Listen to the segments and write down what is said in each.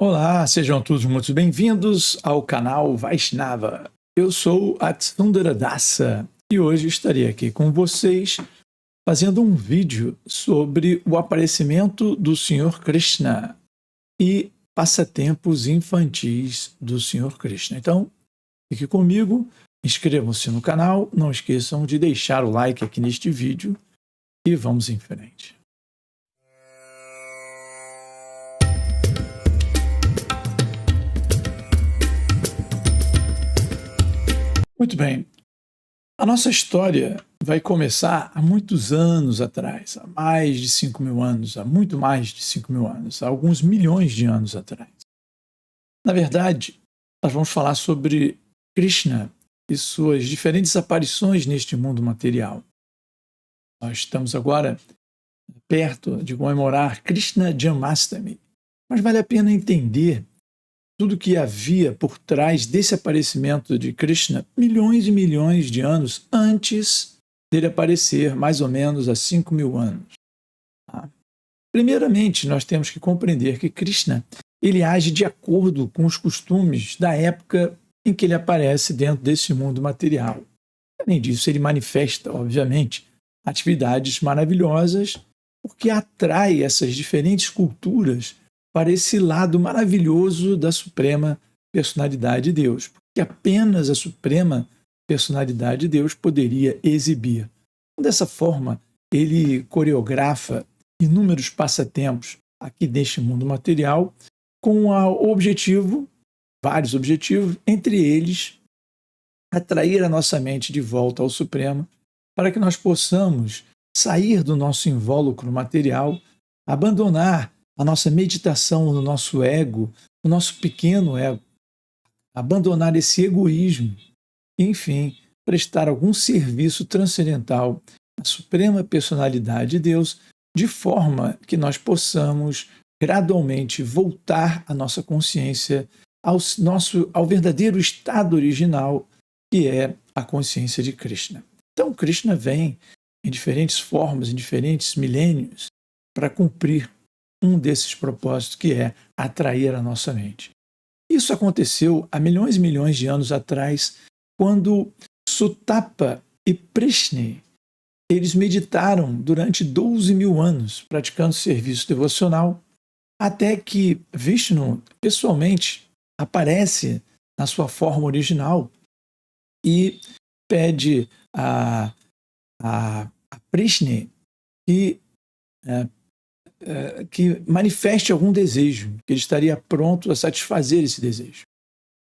Olá, sejam todos muito bem-vindos ao canal Vaishnava. Eu sou Atsundara Dasa e hoje estarei aqui com vocês fazendo um vídeo sobre o aparecimento do Senhor Krishna e passatempos infantis do Senhor Krishna. Então, fique comigo, inscrevam-se no canal, não esqueçam de deixar o like aqui neste vídeo e vamos em frente. Muito bem, a nossa história vai começar há muitos anos atrás, há mais de 5.000 anos, há muito mais de 5.000 anos, há alguns milhões de anos atrás. Na verdade, nós vamos falar sobre Krishna e suas diferentes aparições neste mundo material. Nós estamos agora perto de comemorar Krishna Janmashtami, mas vale a pena entender tudo que havia por trás desse aparecimento de Krishna milhões e milhões de anos antes dele aparecer, mais ou menos há 5.000 anos. Primeiramente, nós temos que compreender que Krishna ele age de acordo com os costumes da época em que ele aparece dentro desse mundo material. Além disso, ele manifesta, obviamente, atividades maravilhosas porque atrai essas diferentes culturas para esse lado maravilhoso da Suprema Personalidade de Deus, porque apenas a Suprema Personalidade de Deus poderia exibir. Dessa forma, ele coreografa inúmeros passatempos aqui neste mundo material com o objetivo, vários objetivos, entre eles, atrair a nossa mente de volta ao Supremo para que nós possamos sair do nosso invólucro material, abandonar a nossa meditação no nosso ego, no nosso pequeno ego, abandonar esse egoísmo e, enfim, prestar algum serviço transcendental à Suprema Personalidade de Deus, de forma que nós possamos gradualmente voltar a nossa consciência ao verdadeiro estado original, que é a consciência de Krishna. Então, Krishna vem em diferentes formas, em diferentes milênios, para cumprir um desses propósitos, que é atrair a nossa mente. Isso aconteceu há milhões e milhões de anos atrás, quando Sutapa e Prishni eles meditaram durante 12.000 anos, praticando serviço devocional, até que Vishnu, pessoalmente, aparece na sua forma original e pede a Prishni que manifeste algum desejo, que ele estaria pronto a satisfazer esse desejo.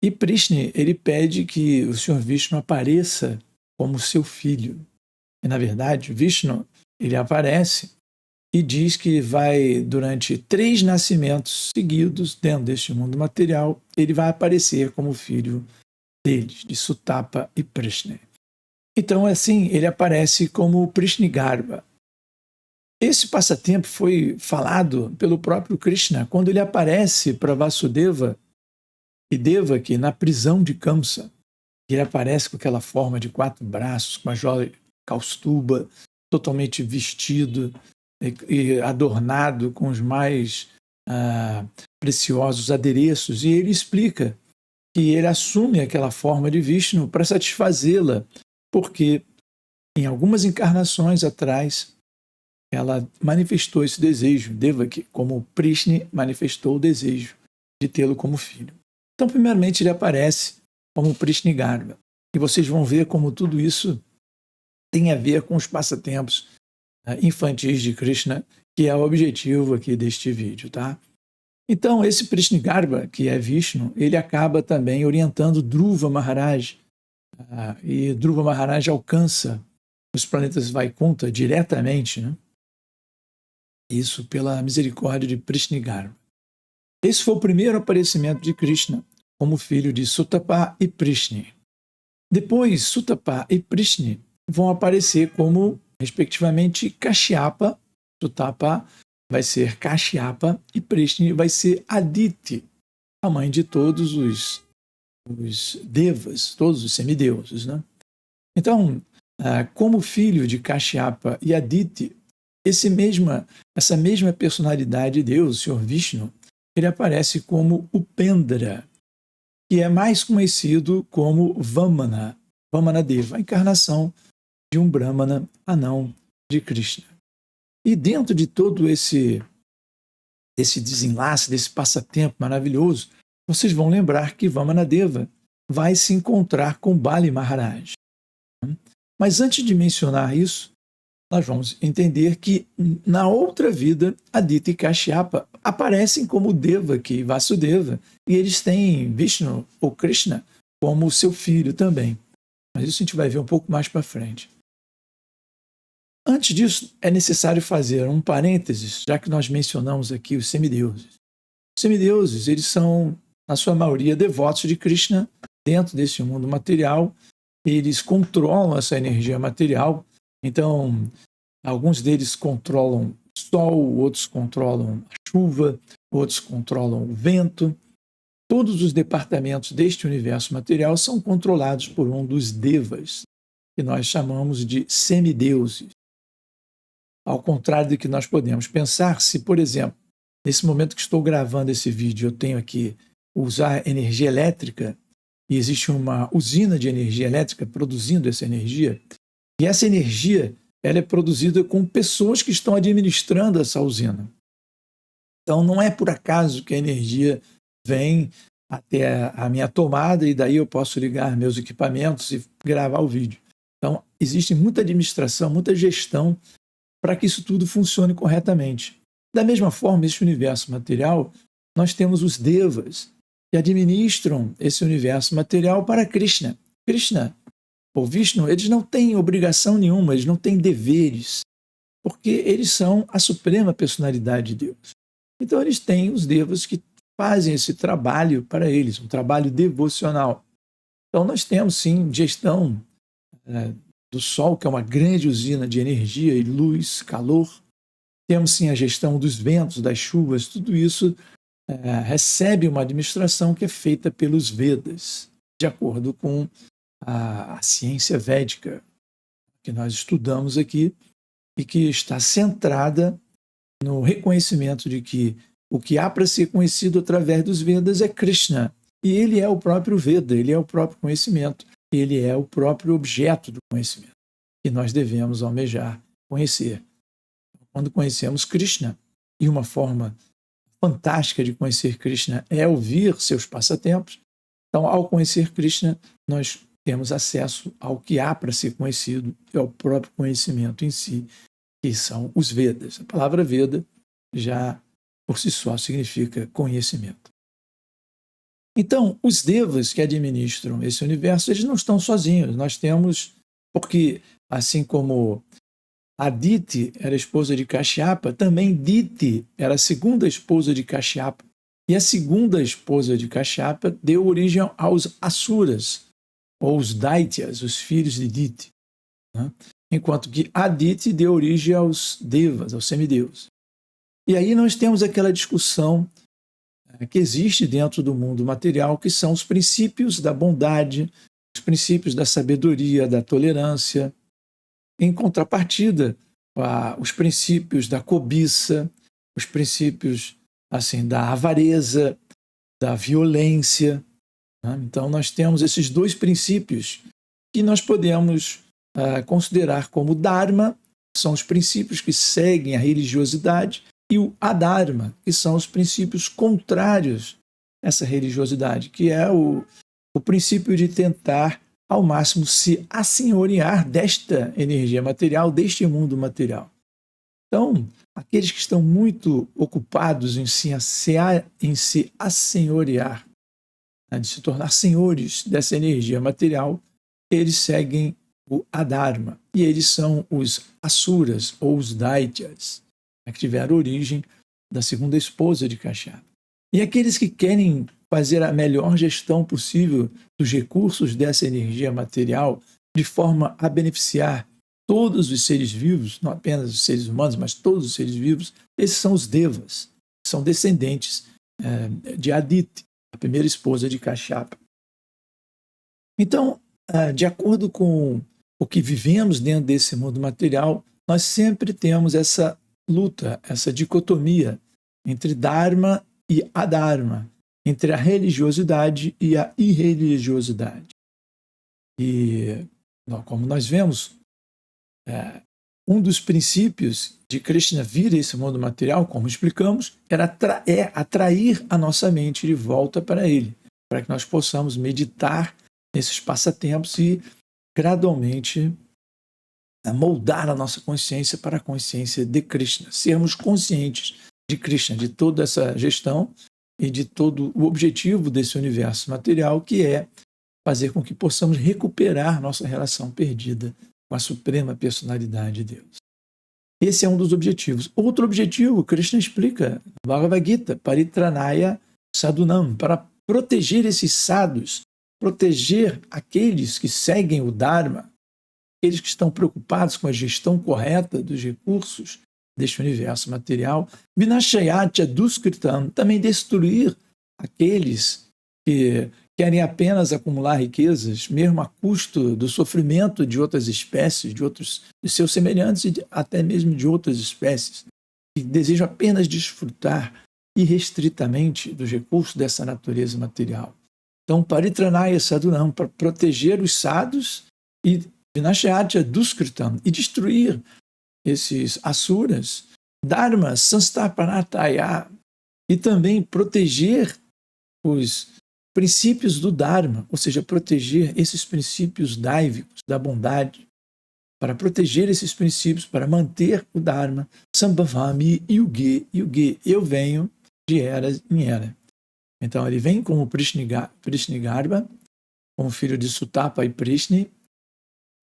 E Prishni, ele pede que o Senhor Vishnu apareça como seu filho. E, na verdade, Vishnu, ele aparece e diz que vai, durante 3 nascimentos seguidos dentro deste mundo material, ele vai aparecer como filho deles, de Sutapa e Prishni. Então, assim, ele aparece como Prishnigarbha. Esse passatempo foi falado pelo próprio Krishna quando ele aparece para Vasudeva e Devaki na prisão de Kamsa. Ele aparece com aquela forma de 4 braços, com a joia Kaustuba, totalmente vestido e adornado com os mais preciosos adereços. E ele explica que ele assume aquela forma de Vishnu para satisfazê-la, porque em algumas encarnações atrás ela manifestou esse desejo, Devaki, como Prishni manifestou o desejo de tê-lo como filho. Então, primeiramente, ele aparece como Prishnigarbha. E vocês vão ver como tudo isso tem a ver com os passatempos infantis de Krishna, que é o objetivo aqui deste vídeo, tá? Então, esse Prishnigarbha, que é Vishnu, ele acaba também orientando Dhruva Maharaj, e Dhruva Maharaj alcança os planetas Vaikunta diretamente, né? Isso pela misericórdia de Prishnigarbha. Esse foi o primeiro aparecimento de Krishna como filho de Sutapa e Prishni. Depois, Sutapa e Prishni vão aparecer como, respectivamente, Kashyapa. Sutapa vai ser Kashyapa e Prishni vai ser Aditi, a mãe de todos os devas, todos os semideuses, né? Então, como filho de Kashyapa e Aditi, essa mesma personalidade de Deus, o Senhor Vishnu, ele aparece como Upendra, que é mais conhecido como Vamana, Vamanadeva, a encarnação de um Brahmana anão de Krishna. E dentro de todo esse desenlace, desse passatempo maravilhoso, vocês vão lembrar que Vamanadeva vai se encontrar com Bali Maharaj. Mas antes de mencionar isso, nós vamos entender que na outra vida, Adita e Kashyapa aparecem como Devaki e Vasudeva, e eles têm Vishnu ou Krishna como seu filho também. Mas isso a gente vai ver um pouco mais para frente. Antes disso, é necessário fazer um parênteses, já que nós mencionamos aqui os semideuses. Os semideuses, eles são, na sua maioria, devotos de Krishna dentro desse mundo material. Eles controlam essa energia material. Então, alguns deles controlam o sol, outros controlam a chuva, outros controlam o vento. Todos os departamentos deste universo material são controlados por um dos devas, que nós chamamos de semideuses. Ao contrário do que nós podemos pensar, se, por exemplo, nesse momento que estou gravando esse vídeo, eu tenho aqui usar energia elétrica, e existe uma usina de energia elétrica produzindo essa energia, e essa energia ela é produzida com pessoas que estão administrando essa usina. Então, não é por acaso que a energia vem até a minha tomada e daí eu posso ligar meus equipamentos e gravar o vídeo. Então, existe muita administração, muita gestão para que isso tudo funcione corretamente. Da mesma forma, esse universo material, nós temos os devas que administram esse universo material para Krishna. Krishna ou Vishnu, eles não têm obrigação nenhuma, eles não têm deveres, porque eles são a suprema personalidade de Deus. Então, eles têm os devas que fazem esse trabalho para eles, um trabalho devocional. Então, nós temos, sim, gestão do Sol, que é uma grande usina de energia e luz, calor. Temos, sim, a gestão dos ventos, das chuvas, tudo isso recebe uma administração que é feita pelos Vedas, de acordo com a ciência védica que nós estudamos aqui e que está centrada no reconhecimento de que o que há para ser conhecido através dos Vedas é Krishna. E ele é o próprio Veda, ele é o próprio conhecimento, ele é o próprio objeto do conhecimento que nós devemos almejar conhecer. Quando conhecemos Krishna, e uma forma fantástica de conhecer Krishna é ouvir seus passatempos, então, ao conhecer Krishna, nós temos acesso ao que há para ser conhecido, que é o próprio conhecimento em si, que são os Vedas. A palavra Veda já, por si só, significa conhecimento. Então, os devas que administram esse universo, eles não estão sozinhos. Nós temos, porque assim como Aditi era esposa de Kashyapa, também Diti era a segunda esposa de Kashyapa. E a segunda esposa de Kashyapa deu origem aos Asuras, ou os Daityas, os filhos de Diti. Né? Enquanto que Aditi deu origem aos Devas, aos semideuses. E aí nós temos aquela discussão que existe dentro do mundo material, que são os princípios da bondade, os princípios da sabedoria, da tolerância. Em contrapartida, os princípios da cobiça, os princípios assim, da avareza, da violência. Né? Então, nós temos esses dois princípios que nós podemos considerar como Dharma, que são os princípios que seguem a religiosidade, e o Adharma, que são os princípios contrários a essa religiosidade, que é o princípio de tentar ao máximo se assenhorear desta energia material, deste mundo material. Então, aqueles que estão muito ocupados em se assenhorear, né, de se tornar senhores dessa energia material, eles seguem o Adharma. E eles são os Asuras, ou os Daityas, que tiveram origem da segunda esposa de Kashyapa. E aqueles que querem fazer a melhor gestão possível dos recursos dessa energia material, de forma a beneficiar todos os seres vivos, não apenas os seres humanos, mas todos os seres vivos, esses são os Devas, que são descendentes de Aditi, a primeira esposa de Kashyapa. Então, de acordo com o que vivemos dentro desse mundo material, nós sempre temos essa luta, essa dicotomia entre Dharma e adharma, entre a religiosidade e a irreligiosidade. E, como nós vemos, um dos princípios de Krishna vir a esse mundo material, como explicamos, é atrair a nossa mente de volta para ele, para que nós possamos meditar nesses passatempos e gradualmente moldar a nossa consciência para a consciência de Krishna, sermos conscientes de Krishna, de toda essa gestão e de todo o objetivo desse universo material, que é fazer com que possamos recuperar nossa relação perdida com a suprema personalidade de Deus. Esse é um dos objetivos. Outro objetivo, Krishna explica no Bhagavad Gita, Paritranaya Sadhunam, para proteger esses sadhus, proteger aqueles que seguem o Dharma, aqueles que estão preocupados com a gestão correta dos recursos deste universo material. Vinashayatya Duskritam, também destruir aqueles que querem apenas acumular riquezas, mesmo a custo do sofrimento de outras espécies, de seus semelhantes e até mesmo de outras espécies, que desejam apenas desfrutar irrestritamente dos recursos dessa natureza material. Então, Paritranaya Sadhunam, para proteger os sadhus, e Vinashayatya Duskritam, e destruir esses asuras, Dharma Sansthapanataya, e também proteger os princípios do Dharma, ou seja, proteger esses princípios daivicos, da bondade, para proteger esses princípios, para manter o Dharma, Sambhavami Yuge, eu venho de era em era. Então ele vem como Prishnigarbha, como filho de Sutapa e Prishni,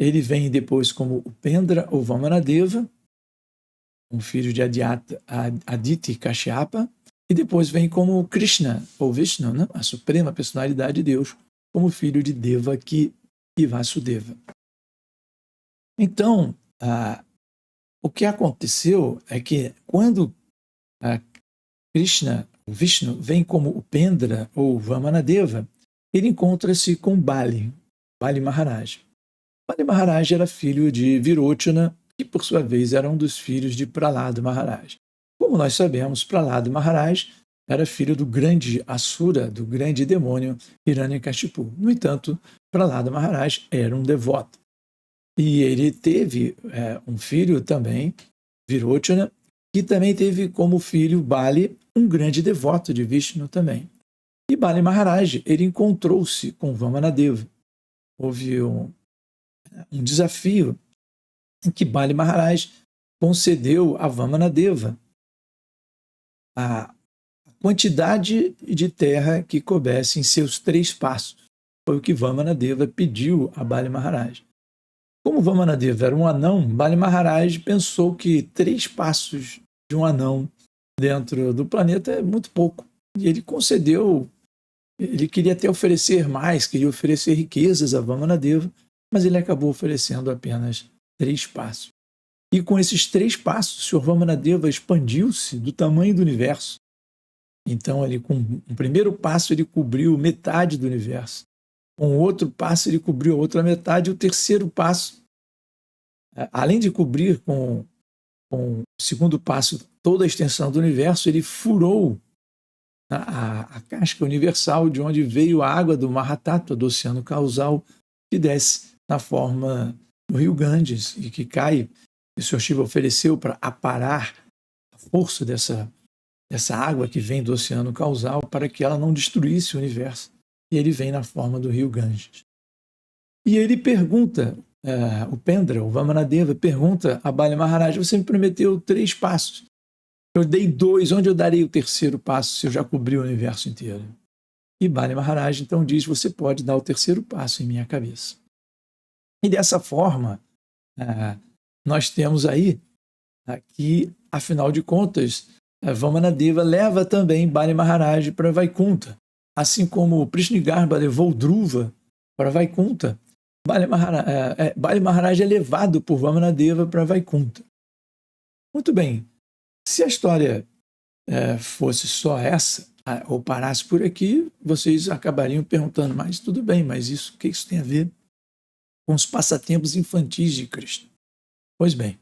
ele vem depois como Upendra ou Vamanadeva, um filho de Aditi Kashyapa, e depois vem como Krishna, ou Vishnu, né? A suprema personalidade de Deus, como filho de Devaki e Vasudeva. Então, o que aconteceu é que quando Krishna, o Vishnu, vem como Upendra ou Vamanadeva, ele encontra-se com Bali Maharaj. Bali Maharaj era filho de Virochana, que por sua vez era um dos filhos de Prahlada Maharaj. Como nós sabemos, Prahlada Maharaj era filho do grande Asura, do grande demônio Hiranyakashipu. No entanto, Prahlada Maharaj era um devoto. E ele teve um filho também, Virochana, que também teve como filho Bali, um grande devoto de Vishnu também. E Bali Maharaj, ele encontrou-se com Vamanadeva. Houve um desafio em que Bali Maharaj concedeu a Vamanadeva a quantidade de terra que coubesse em seus 3 passos. Foi o que Vamanadeva pediu a Bali Maharaj. Como Vamanadeva era um anão, Bali Maharaj pensou que 3 passos de um anão dentro do planeta é muito pouco. E ele concedeu, ele queria até oferecer mais, queria oferecer riquezas a Vamanadeva, mas ele acabou oferecendo apenas 3 passos. E com esses 3 passos, o Sr. Vamanadeva expandiu-se do tamanho do universo. Então, com o primeiro passo, ele cobriu metade do universo. Com o outro passo, ele cobriu a outra metade. E o terceiro passo, além de cobrir com o segundo passo toda a extensão do universo, ele furou a casca universal de onde veio a água do Mahatattva, do oceano causal, que desce na forma do rio Ganges e que cai. O Sr. Shiva ofereceu para aparar a força dessa água que vem do oceano causal para que ela não destruísse o universo. E ele vem na forma do rio Ganges. E ele pergunta, o Pendra, o Vamanadeva, pergunta a Bali Maharaj: você me prometeu 3 passos. Eu dei 2, onde eu darei o terceiro passo se eu já cobri o universo inteiro? E Bali Maharaj então diz: você pode dar o terceiro passo em minha cabeça. E dessa forma, nós temos aí que, afinal de contas, Vamanadeva leva também Bali Maharaj para Vaikunta. Assim como Prishnigarbha levou Dhruva para Vaikunta, Bali Maharaj é levado por Vamanadeva para Vaikunta. Muito bem, se a história fosse só essa, ou parasse por aqui, vocês acabariam perguntando: mas tudo bem, mas o que isso tem a ver com os passatempos infantis de Krishna? Pois bem,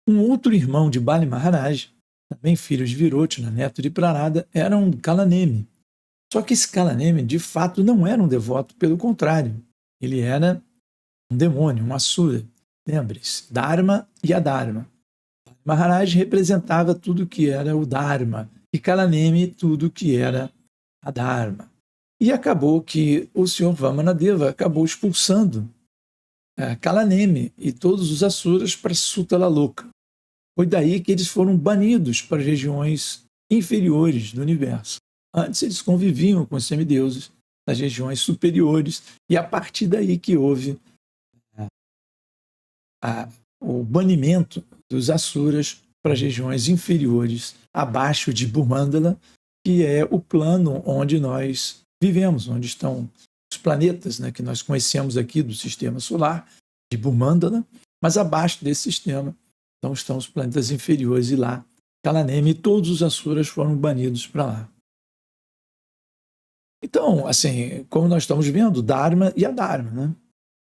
um outro irmão de Bali Maharaj, também filho de Virochana, neto de Prarada, era um Kalanemi. Só que esse Kalanemi, de fato, não era um devoto, pelo contrário. Ele era um demônio, um Asura. Lembre-se, Dharma e Adharma. Maharaj representava tudo que era o Dharma e Kalanemi tudo que era a Dharma. E acabou que o senhor Vamanadeva acabou expulsando Kalanemi e todos os Asuras para Sutala Loka. Foi daí que eles foram banidos para as regiões inferiores do universo. Antes eles conviviam com os semideuses nas regiões superiores, e a partir daí que houve o banimento dos Asuras para as regiões inferiores, abaixo de Bhumandala, que é o plano onde nós vivemos, onde estão os planetas, né, que nós conhecemos aqui do sistema solar, de Bhumandala, mas abaixo desse sistema então estão os planetas inferiores, e lá Kalanemi e todos os Asuras foram banidos para lá. Então, assim, como nós estamos vendo, Dharma e Adharma, né?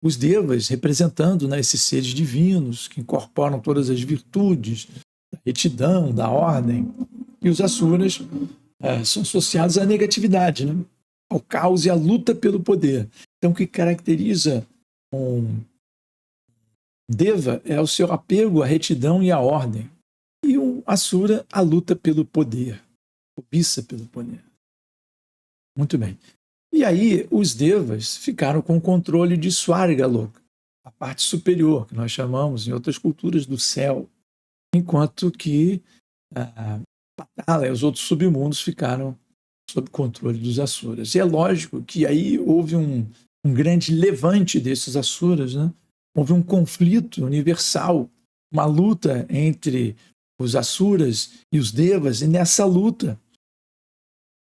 Os Devas representando, né, esses seres divinos que incorporam todas as virtudes, da retidão, da ordem, e os Asuras são associados à negatividade, né? Ao caos e à luta pelo poder. Então, o que caracteriza um Deva é o seu apego à retidão e à ordem, e um Asura, a luta pelo poder, cobiça pelo poder. Muito bem. E aí os Devas ficaram com o controle de Swarga Loka, a parte superior, que nós chamamos em outras culturas do céu, enquanto que Patala e os outros submundos ficaram sob controle dos Asuras. E é lógico que aí houve um grande levante desses Asuras, né? Houve um conflito universal, uma luta entre os Asuras e os Devas, e nessa luta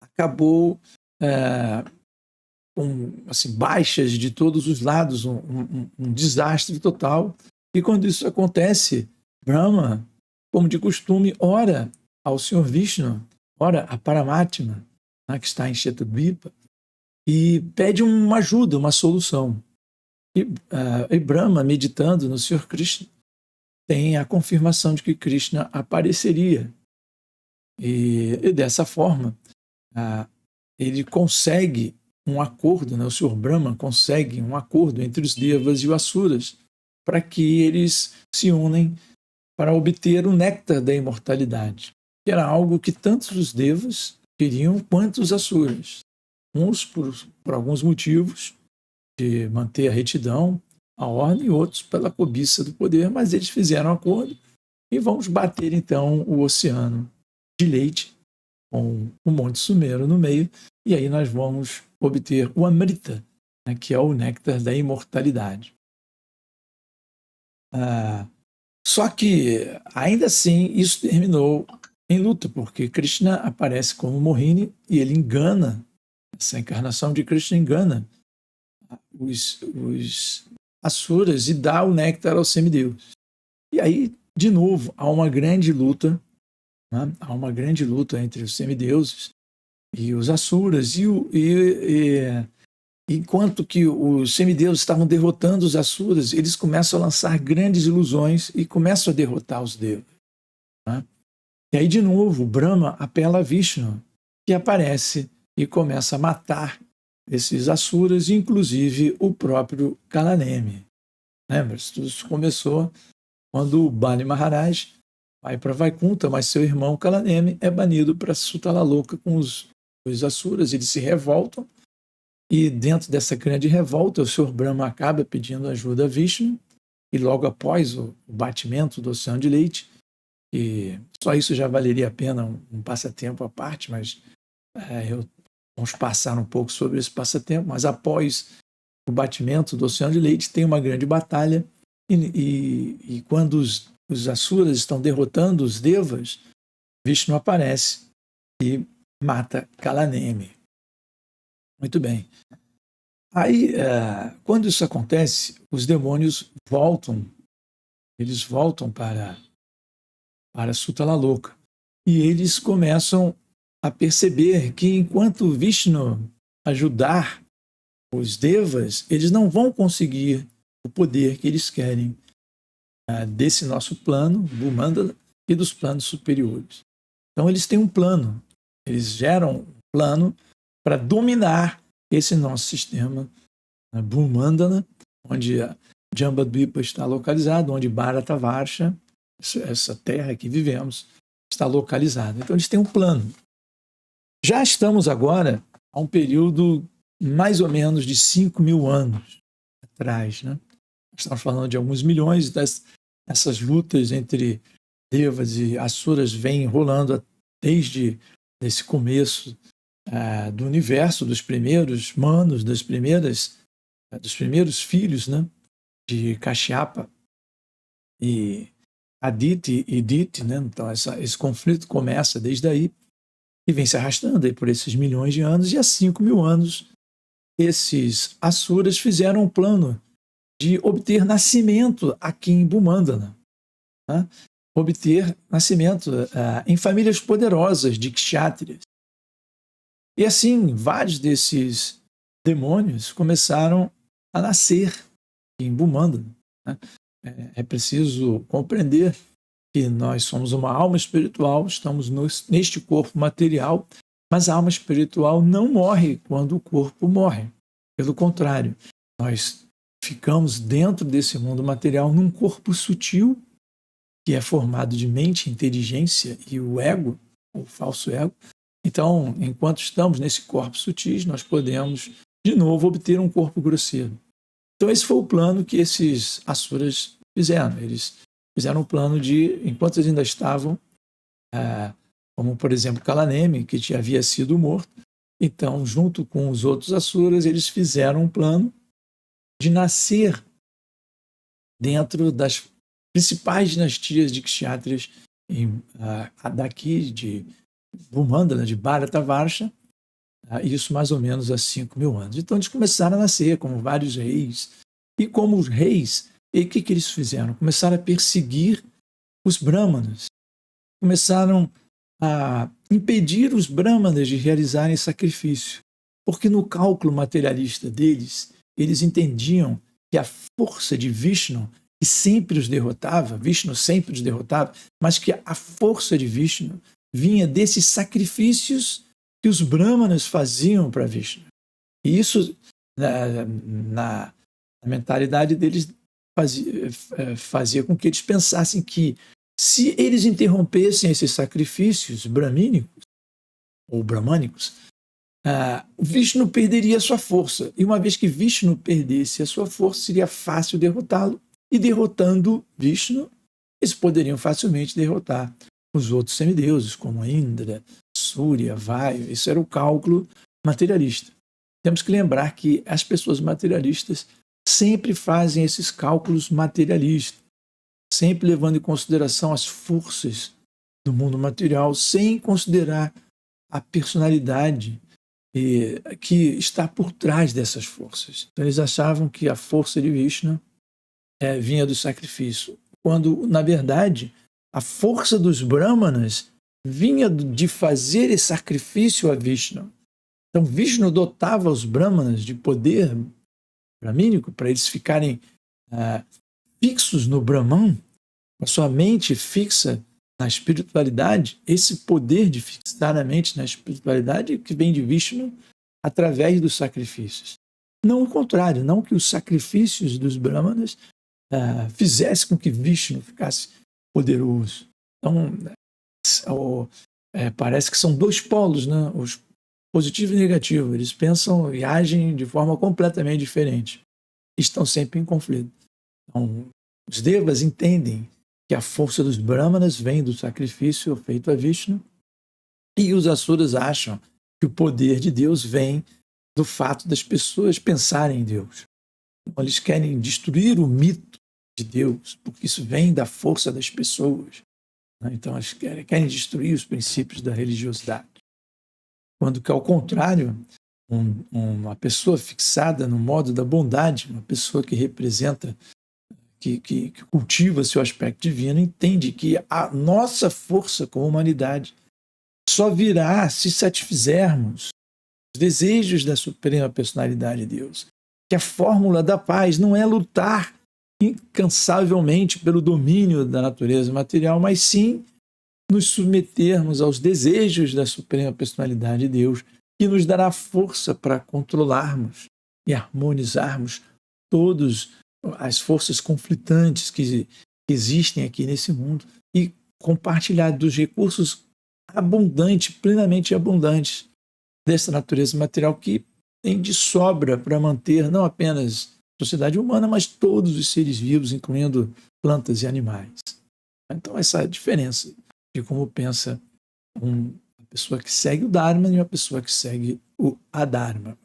acabou com assim, baixas de todos os lados, um desastre total. E quando isso acontece, Brahma, como de costume, ora ao Senhor Vishnu, ora a Paramatma, né, que está em Shetadvipa, e pede uma ajuda, uma solução. E Brahma, meditando no Senhor Krishna, tem a confirmação de que Krishna apareceria. E dessa forma, ele consegue um acordo, né? O Senhor Brahma consegue um acordo entre os Devas e os Asuras para que eles se unem para obter o néctar da imortalidade, que era algo que tanto os Devas queriam quanto os Asuras. Uns por alguns motivos de manter a retidão, a ordem, e outros pela cobiça do poder, mas eles fizeram um acordo e vamos bater então o oceano de leite com o Monte Sumero no meio, e aí nós vamos obter o Amrita, né, que é o néctar da imortalidade. Só que, ainda assim, isso terminou em luta, porque Krishna aparece como Mohini e ele engana, essa encarnação de Krishna engana os Asuras e dá o néctar aos semideuses. E aí, de novo, há uma grande luta, né? Há uma grande luta entre os semideuses e os Asuras, enquanto que os semideuses estavam derrotando os Asuras, eles começam a lançar grandes ilusões e começam a derrotar os Devas. Né? E aí, de novo, Brahma apela a Vishnu, que aparece e começa a matar esses Asuras, inclusive o próprio Kalanemi. Lembra-se, tudo isso começou quando o Bali Maharaj vai para Vaikunta, mas seu irmão Kalanemi é banido para Sutala Loka com os Asuras. Eles se revoltam, e dentro dessa grande revolta o Sr. Brahma acaba pedindo ajuda a Vishnu, e logo após o batimento do oceano de leite, e só isso já valeria a pena um passatempo à parte, mas vamos passar um pouco sobre esse passatempo. Mas após o batimento do oceano de leite tem uma grande batalha, e quando os Asuras estão derrotando os Devas, Vishnu aparece e mata Kalanemi. Muito bem. Aí, quando isso acontece, os demônios voltam, eles voltam para Sutala Loka, e eles começam a perceber que enquanto Vishnu ajudar os Devas, eles não vão conseguir o poder que eles querem desse nosso plano, do Mandala, e dos planos superiores. Então eles têm um plano, eles geram um plano para dominar esse nosso sistema Bhumandana, onde a Jambudvipa está localizado, onde Bharatavarsha, essa terra que vivemos, está localizada. Então eles têm um plano. Já estamos agora a um período mais ou menos de 5.000 anos atrás, né? Estamos falando de alguns milhões, essas lutas entre Devas e Asuras vêm rolando desde esse começo do universo, dos primeiros manos, dos primeiros filhos, né, de Kashyapa e Aditi e Diti, né? Então esse conflito começa desde aí e vem se arrastando aí por esses milhões de anos, e há 5.000 anos esses Asuras fizeram um plano de obter nascimento aqui em Bhumandana, né? Obter nascimento em famílias poderosas de kshatriyas. E assim, vários desses demônios começaram a nascer em Bhumandana, né? É preciso compreender que nós somos uma alma espiritual, estamos neste corpo material, mas a alma espiritual não morre quando o corpo morre. Pelo contrário, nós ficamos dentro desse mundo material num corpo sutil, que é formado de mente, inteligência e o ego, o falso ego. Então, enquanto estamos nesse corpo sutil, nós podemos, de novo, obter um corpo grosseiro. Então, esse foi o plano que esses Asuras fizeram. Eles fizeram um plano de, enquanto eles ainda estavam, como, por exemplo, Kalanemi, que já havia sido morto, então, junto com os outros Asuras, eles fizeram um plano de nascer dentro das principais dinastias de kshatriyas daqui de Bhumandana, de Bharatavarsha, isso mais ou menos há 5.000 anos. Então eles começaram a nascer como vários reis, e como os reis, o que eles fizeram? Começaram a perseguir os brahmanas, começaram a impedir os brahmanas de realizarem sacrifício, porque no cálculo materialista deles, eles entendiam que a força de Vishnu, que sempre os derrotava, Vishnu sempre os derrotava, mas que a força de Vishnu vinha desses sacrifícios que os brahmanas faziam para Vishnu. E isso, na mentalidade deles, fazia com que eles pensassem que, se eles interrompessem esses sacrifícios brahmínicos ou brahmânicos, Vishnu perderia a sua força. E uma vez que Vishnu perdesse a sua força, seria fácil derrotá-lo. E derrotando Vishnu, eles poderiam facilmente derrotar os outros semideuses, como Indra, Surya, Vayu. Isso era o cálculo materialista. Temos que lembrar que as pessoas materialistas sempre fazem esses cálculos materialistas, sempre levando em consideração as forças do mundo material, sem considerar a personalidade que está por trás dessas forças. Então, eles achavam que a força de Vishnu vinha do sacrifício, quando, na verdade, a força dos brahmanas vinha de fazer esse sacrifício a Vishnu. Então, Vishnu dotava os brahmanas de poder brahmínico para eles ficarem fixos no Brahman, com a sua mente fixa na espiritualidade. Esse poder de fixar a mente na espiritualidade que vem de Vishnu através dos sacrifícios. Não o contrário, não que os sacrifícios dos brahmanas fizessem com que Vishnu ficasse poderoso. Então, parece que são dois polos, né? Os positivo e negativo. Eles pensam e agem de forma completamente diferente. Estão sempre em conflito. Então, os devas entendem que a força dos brahmanas vem do sacrifício feito a Vishnu, e os asuras acham que o poder de Deus vem do fato das pessoas pensarem em Deus. Então, eles querem destruir o mito de Deus, porque isso vem da força das pessoas. Então, eles querem destruir os princípios da religiosidade. Quando que, ao contrário, uma pessoa fixada no modo da bondade, uma pessoa que representa, que cultiva seu aspecto divino, entende que a nossa força como humanidade só virá se satisfizermos os desejos da suprema personalidade de Deus. Que a fórmula da paz não é lutar incansavelmente pelo domínio da natureza material, mas sim nos submetermos aos desejos da Suprema Personalidade de Deus, que nos dará força para controlarmos e harmonizarmos todas as forças conflitantes que existem aqui nesse mundo e compartilhar dos recursos abundantes, plenamente abundantes dessa natureza material que tem de sobra para manter não apenas a sociedade humana, mas todos os seres vivos, incluindo plantas e animais. Então, essa é a diferença de como pensa uma pessoa que segue o Dharma e uma pessoa que segue o Adharma,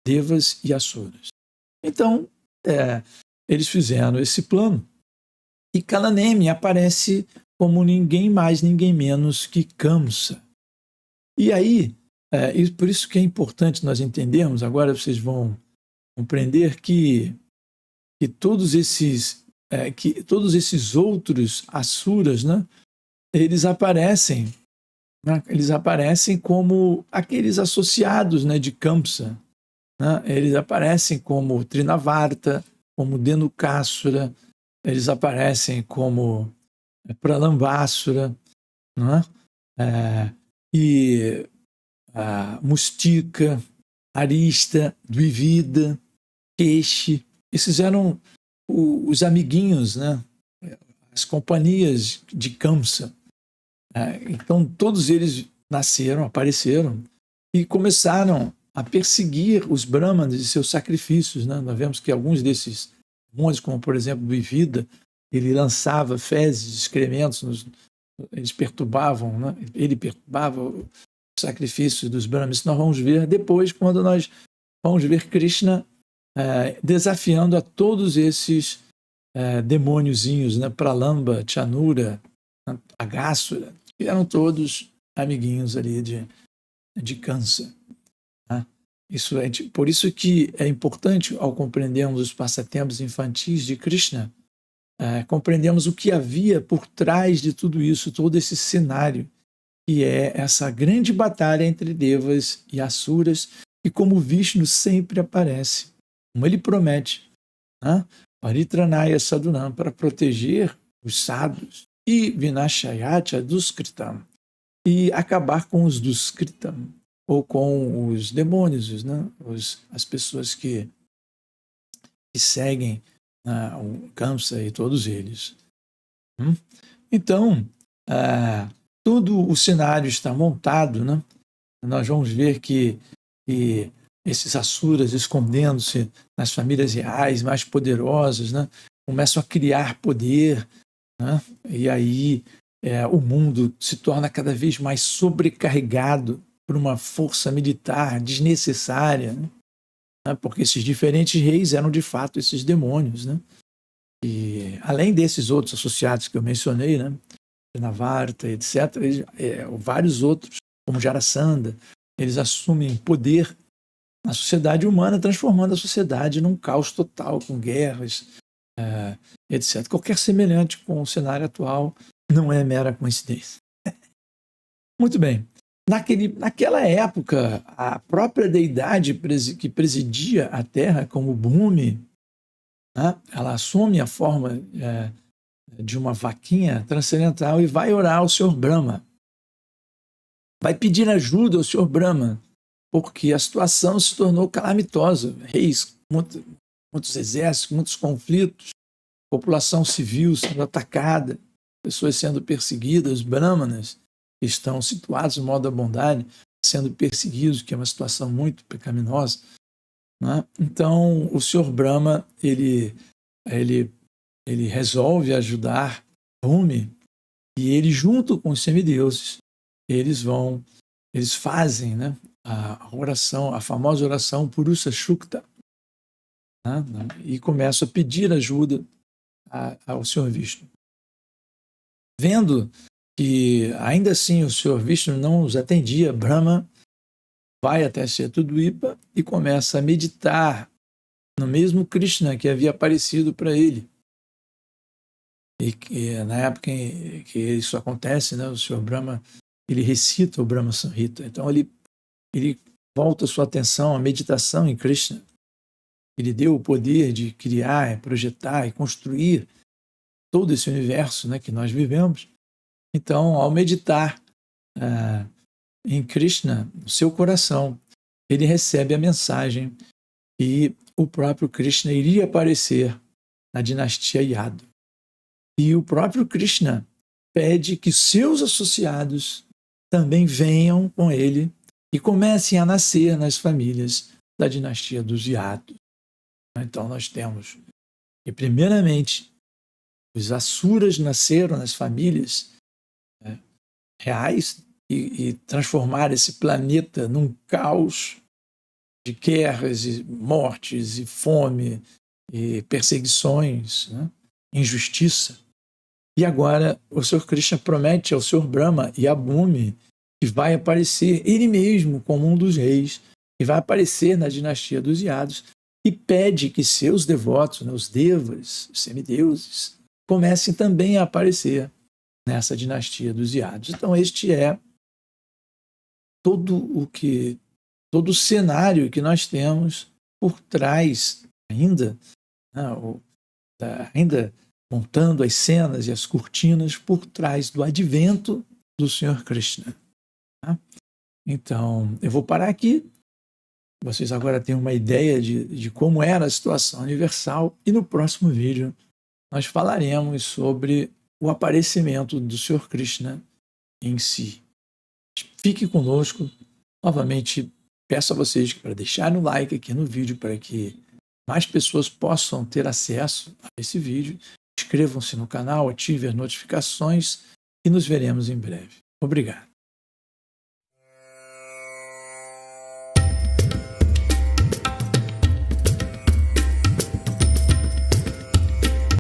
Devas e Asuras. Então, eles fizeram esse plano e Kalanemi aparece como ninguém mais, ninguém menos que Kamsa. E aí, e por isso que é importante nós entendermos, agora vocês vão compreender que todos esses outros asuras, né, eles aparecem como aqueles associados, né, de Kamsa, né? Eles aparecem como Trinavarta, como Dhenukasura, eles aparecem como Pralambasura, né? E Mustika, Arista, Dvivida, Keshi. Esses eram os amiguinhos, né? As companhias de Kamsa. Então, todos eles apareceram e começaram a perseguir os brahmanas e seus sacrifícios. Né? Nós vemos que alguns desses monges, como por exemplo Dvivida, ele lançava fezes, excrementos, eles perturbavam, né? Ele perturbava os sacrifícios dos brahmanas. Isso nós vamos ver depois, quando nós vamos ver Krishna desafiando a todos esses demôniozinhos, né? Pralamba, Chanura, Agassura, que eram todos amiguinhos ali de Kamsa. Né? Por isso que é importante, ao compreendermos os passatempos infantis de Krishna, compreendemos o que havia por trás de tudo isso, todo esse cenário, que é essa grande batalha entre Devas e Asuras, e como Vishnu sempre aparece, como ele promete, né? Paritranaya Sadhunam, para proteger os sadhus, e Vinashayatya Duskritam, e acabar com os Duskritam, ou com os demônios, né? As pessoas que seguem o Kamsa e todos eles. Então, todo o cenário está montado, né? Nós vamos ver que esses asuras, escondendo-se nas famílias reais mais poderosas, né? Começam a criar poder, né? E aí o mundo se torna cada vez mais sobrecarregado por uma força militar desnecessária, né? Porque esses diferentes reis eram de fato esses demônios, né? E além desses outros associados que eu mencionei, né? Navarta, etc., vários outros, como Jarasandha, eles assumem poder na sociedade humana, transformando a sociedade num caos total, com guerras, etc. Qualquer semelhante com o cenário atual não é mera coincidência. Muito bem. Naquela época, a própria deidade que presidia a Terra, como Bhumi, né, ela assume a forma de uma vaquinha transcendental e vai orar ao Senhor Brahma. Vai pedir ajuda ao Senhor Brahma, porque a situação se tornou calamitosa. Reis, muitos exércitos, muitos conflitos, população civil sendo atacada, pessoas sendo perseguidas, brahmanas que estão situados no modo da bondade, sendo perseguidos, que é uma situação muito pecaminosa. Né? Então, o Senhor Brahma, ele resolve ajudar Bhumi, e ele, junto com os semideuses, eles fazem, né, a oração, a famosa oração Purusa Shukta, né, e começam a pedir ajuda ao Senhor Vishnu. Vendo que ainda assim o Senhor Vishnu não os atendia, Brahma vai até Shetudvipa e começa a meditar no mesmo Krishna que havia aparecido para ele. E que, na época em que isso acontece, né, o Senhor Brahma, ele recita o Brahma Samhita. Então ele volta sua atenção à meditação em Krishna. Ele deu o poder de criar, projetar e construir todo esse universo, né, que nós vivemos. Então, ao meditar em Krishna, no seu coração, ele recebe a mensagem que o próprio Krishna iria aparecer na dinastia Yadu. E o próprio Krishna pede que seus associados também venham com ele e comecem a nascer nas famílias da dinastia dos Yadu. Então nós temos que, primeiramente, os Asuras nasceram nas famílias reais e transformaram esse planeta num caos de guerras e mortes e fome e perseguições, injustiça. E agora o Sr. Krishna promete ao Sr. Brahma e a Bhumi que vai aparecer ele mesmo como um dos reis e vai aparecer na dinastia dos Yados e pede que seus devotos, os devas, os semideuses, comecem também a aparecer nessa dinastia dos Yados. Então este é todo o cenário que nós temos por trás ainda, ainda montando as cenas e as cortinas por trás do advento do Sr. Krishna. Então, eu vou parar aqui. Vocês agora têm uma ideia de como era a situação universal e no próximo vídeo nós falaremos sobre o aparecimento do Sr. Krishna em si. Fique conosco. Novamente, peço a vocês para deixarem um like aqui no vídeo para que mais pessoas possam ter acesso a esse vídeo. Inscrevam-se no canal, ativem as notificações e nos veremos em breve. Obrigado.